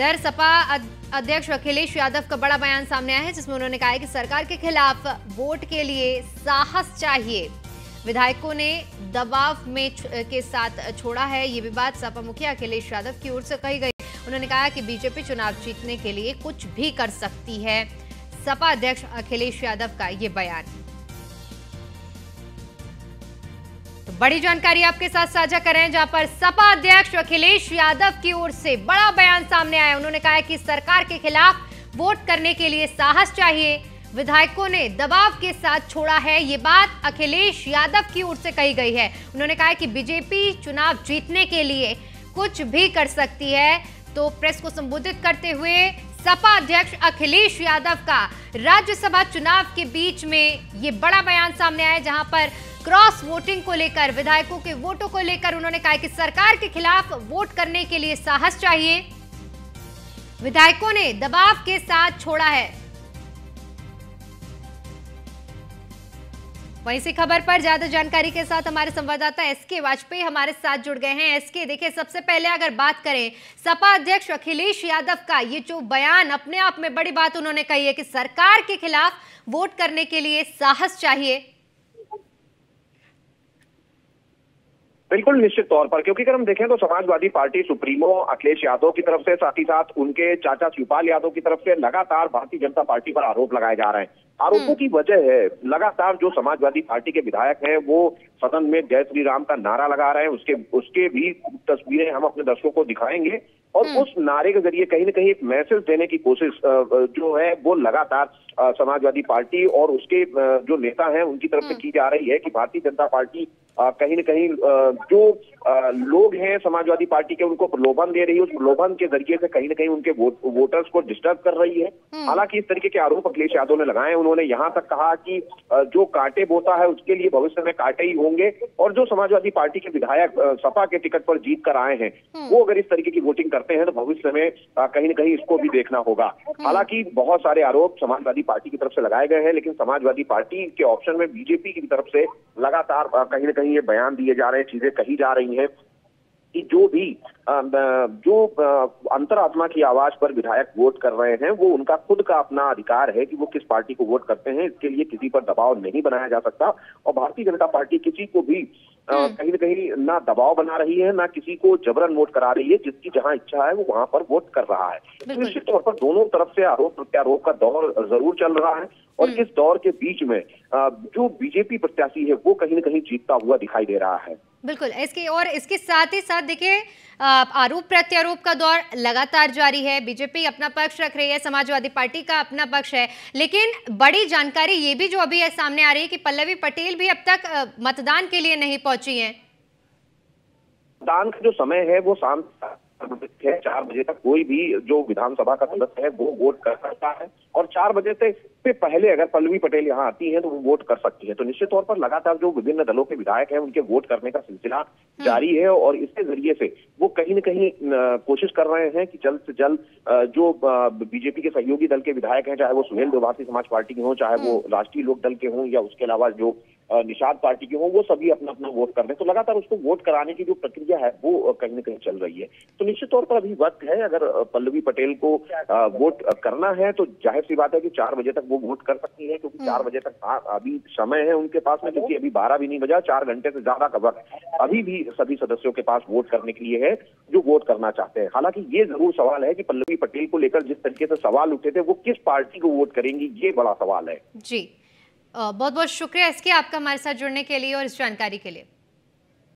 दर सपा अध्यक्ष अखिलेश यादव का बड़ा बयान सामने आया है, जिसमें उन्होंने कहा है कि सरकार के खिलाफ वोट के लिए साहस चाहिए। विधायकों ने दबाव में के साथ छोड़ा है। ये भी बात सपा मुखिया अखिलेश यादव की ओर से कही गई। उन्होंने कहा कि बीजेपी चुनाव जीतने के लिए कुछ भी कर सकती है। सपा अध्यक्ष अखिलेश यादव का ये बयान। तो बड़ी जानकारी आपके साथ साझा करें, जहां पर सपा अध्यक्ष अखिलेश यादव की ओर से बड़ा बयान सामने आया। उन्होंने कहा है कि सरकार के खिलाफ वोट करने के लिए साहस चाहिए। विधायकों ने दबाव के साथ छोड़ा है। ये बात अखिलेश यादव की ओर से कही गई है। उन्होंने कहा है कि बीजेपी चुनाव जीतने के लिए कुछ भी कर सकती है। तो प्रेस को संबोधित करते हुए सपा अध्यक्ष अखिलेश यादव का राज्यसभा चुनाव के बीच में ये बड़ा बयान सामने आया, जहां पर क्रॉस वोटिंग को लेकर, विधायकों के वोटों को लेकर उन्होंने कहा कि सरकार के खिलाफ वोट करने के लिए साहस चाहिए। विधायकों ने दबाव के साथ छोड़ा है। वहीं इसी खबर पर ज्यादा जानकारी के साथ हमारे संवाददाता एसके वाजपेयी हमारे साथ जुड़ गए हैं। एसके, देखिए, सबसे पहले अगर बात करें सपा अध्यक्ष अखिलेश यादव का ये जो बयान, अपने आप में बड़ी बात उन्होंने कही है कि सरकार के खिलाफ वोट करने के लिए साहस चाहिए। बिल्कुल, निश्चित तौर पर, क्योंकि अगर हम देखें तो समाजवादी पार्टी सुप्रीमो अखिलेश यादव की तरफ से, साथ ही साथ उनके चाचा शिवपाल यादव की तरफ से लगातार भारतीय जनता पार्टी पर आरोप लगाए जा रहे हैं। आरोपों की वजह है लगातार जो समाजवादी पार्टी के विधायक हैं वो सदन में जय श्री राम का नारा लगा रहे हैं। उसके भी तस्वीरें हम अपने दर्शकों को दिखाएंगे और उस नारे के जरिए कहीं न कहीं एक मैसेज देने की कोशिश जो है वो लगातार समाजवादी पार्टी और उसके जो नेता हैं उनकी तरफ से की जा रही है कि भारतीय जनता पार्टी कहीं न कहीं जो लोग हैं समाजवादी पार्टी के, उनको प्रलोभन दे रही है। उस प्रलोभन के जरिए से कहीं न कहीं उनके वोटर्स को डिस्टर्ब कर रही है। हालांकि इस तरीके के आरोप अखिलेश यादव ने लगाए। उन्होंने यहां तक कहा कि जो कांटे बोता है उसके लिए भविष्य में कांटे ही होंगे, और जो समाजवादी पार्टी के विधायक सपा के टिकट पर जीत कर आए हैं वो अगर इस तरीके की वोटिंग करते हैं तो भविष्य में कहीं न कहीं इसको भी देखना होगा। हालांकि बहुत सारे आरोप समाजवादी पार्टी की तरफ से लगाए गए हैं, लेकिन समाजवादी पार्टी के ऑप्शन में बीजेपी की तरफ से लगातार कहीं न कहीं ये बयान दिए जा रहे हैं, चीजें कही जा रही हैं कि जो अंतरात्मा की आवाज पर विधायक वोट कर रहे हैं वो उनका खुद का अपना अधिकार है कि वो किस पार्टी को वोट करते हैं। इसके लिए किसी पर दबाव नहीं बनाया जा सकता, और भारतीय जनता पार्टी किसी को भी कहीं न कहीं ना दबाव बना रही है, ना किसी को जबरन वोट करा रही है। जिसकी जहां इच्छा है वो वहां पर वोट कर रहा है। निश्चित तौर पर दोनों तरफ से आरोप प्रत्यारोप का दौर जरूर चल रहा है, और इस दौर के बीच में जो बीजेपी प्रत्याशी है वो कहीं न कहीं जीतता हुआ दिखाई दे रहा है। बिल्कुल, इसके साथ ही साथ देखिए, आरोप प्रत्यारोप का दौर लगातार जारी है। बीजेपी अपना पक्ष रख रही है, समाजवादी पार्टी का अपना पक्ष है, लेकिन बड़ी जानकारी ये भी जो अभी सामने आ रही है कि पल्लवी पटेल भी अब तक मतदान के लिए नहीं पहुंची हैं। मतदान का जो समय है वो शाम 4 बजे तक कोई भी जो विधानसभा का सदस्य है वो वोट कर सकता है, और 4 बजे से पहले अगर पल्लवी पटेल यहाँ आती हैं तो वो वोट कर सकती है। तो निश्चित तौर पर लगातार जो विभिन्न दलों के विधायक हैं उनके वोट करने का सिलसिला जारी है, और इसके जरिए से वो कहीं न कहीं कोशिश कर रहे हैं कि जल्द से जल्द जो बीजेपी के सहयोगी दल के विधायक हैं, चाहे वो सुहेलदेव भारतीय समाज पार्टी के हों, चाहे वो राष्ट्रीय लोक दल के हों, या उसके अलावा जो निषाद पार्टी के हों, वो सभी अपना अपना वोट कर रहे हैं। तो लगातार उसको वोट कराने की जो प्रक्रिया है वो कहीं न कहीं चल रही है। तो निश्चित तौर पर अभी वक्त है, अगर पल्लवी पटेल को वोट करना है तो जाहिर सी बात है कि 4 बजे तक वो वोट कर सकती है, क्योंकि 4 बजे तक अभी समय है उनके पास में, क्योंकि अभी 12 भी नहीं बजा, 4 घंटे से ज्यादा का वक्त अभी भी सभी सदस्यों के पास वोट करने के लिए है जो वोट करना चाहते हैं। हालांकि ये जरूर सवाल है कि पल्लवी पटेल को लेकर जिस तरीके से सवाल उठे थे वो किस पार्टी को वोट करेंगी, ये बड़ा सवाल है। जी, बहुत बहुत शुक्रिया इसके आपका हमारे साथ जुड़ने के लिए और इस जानकारी के लिए।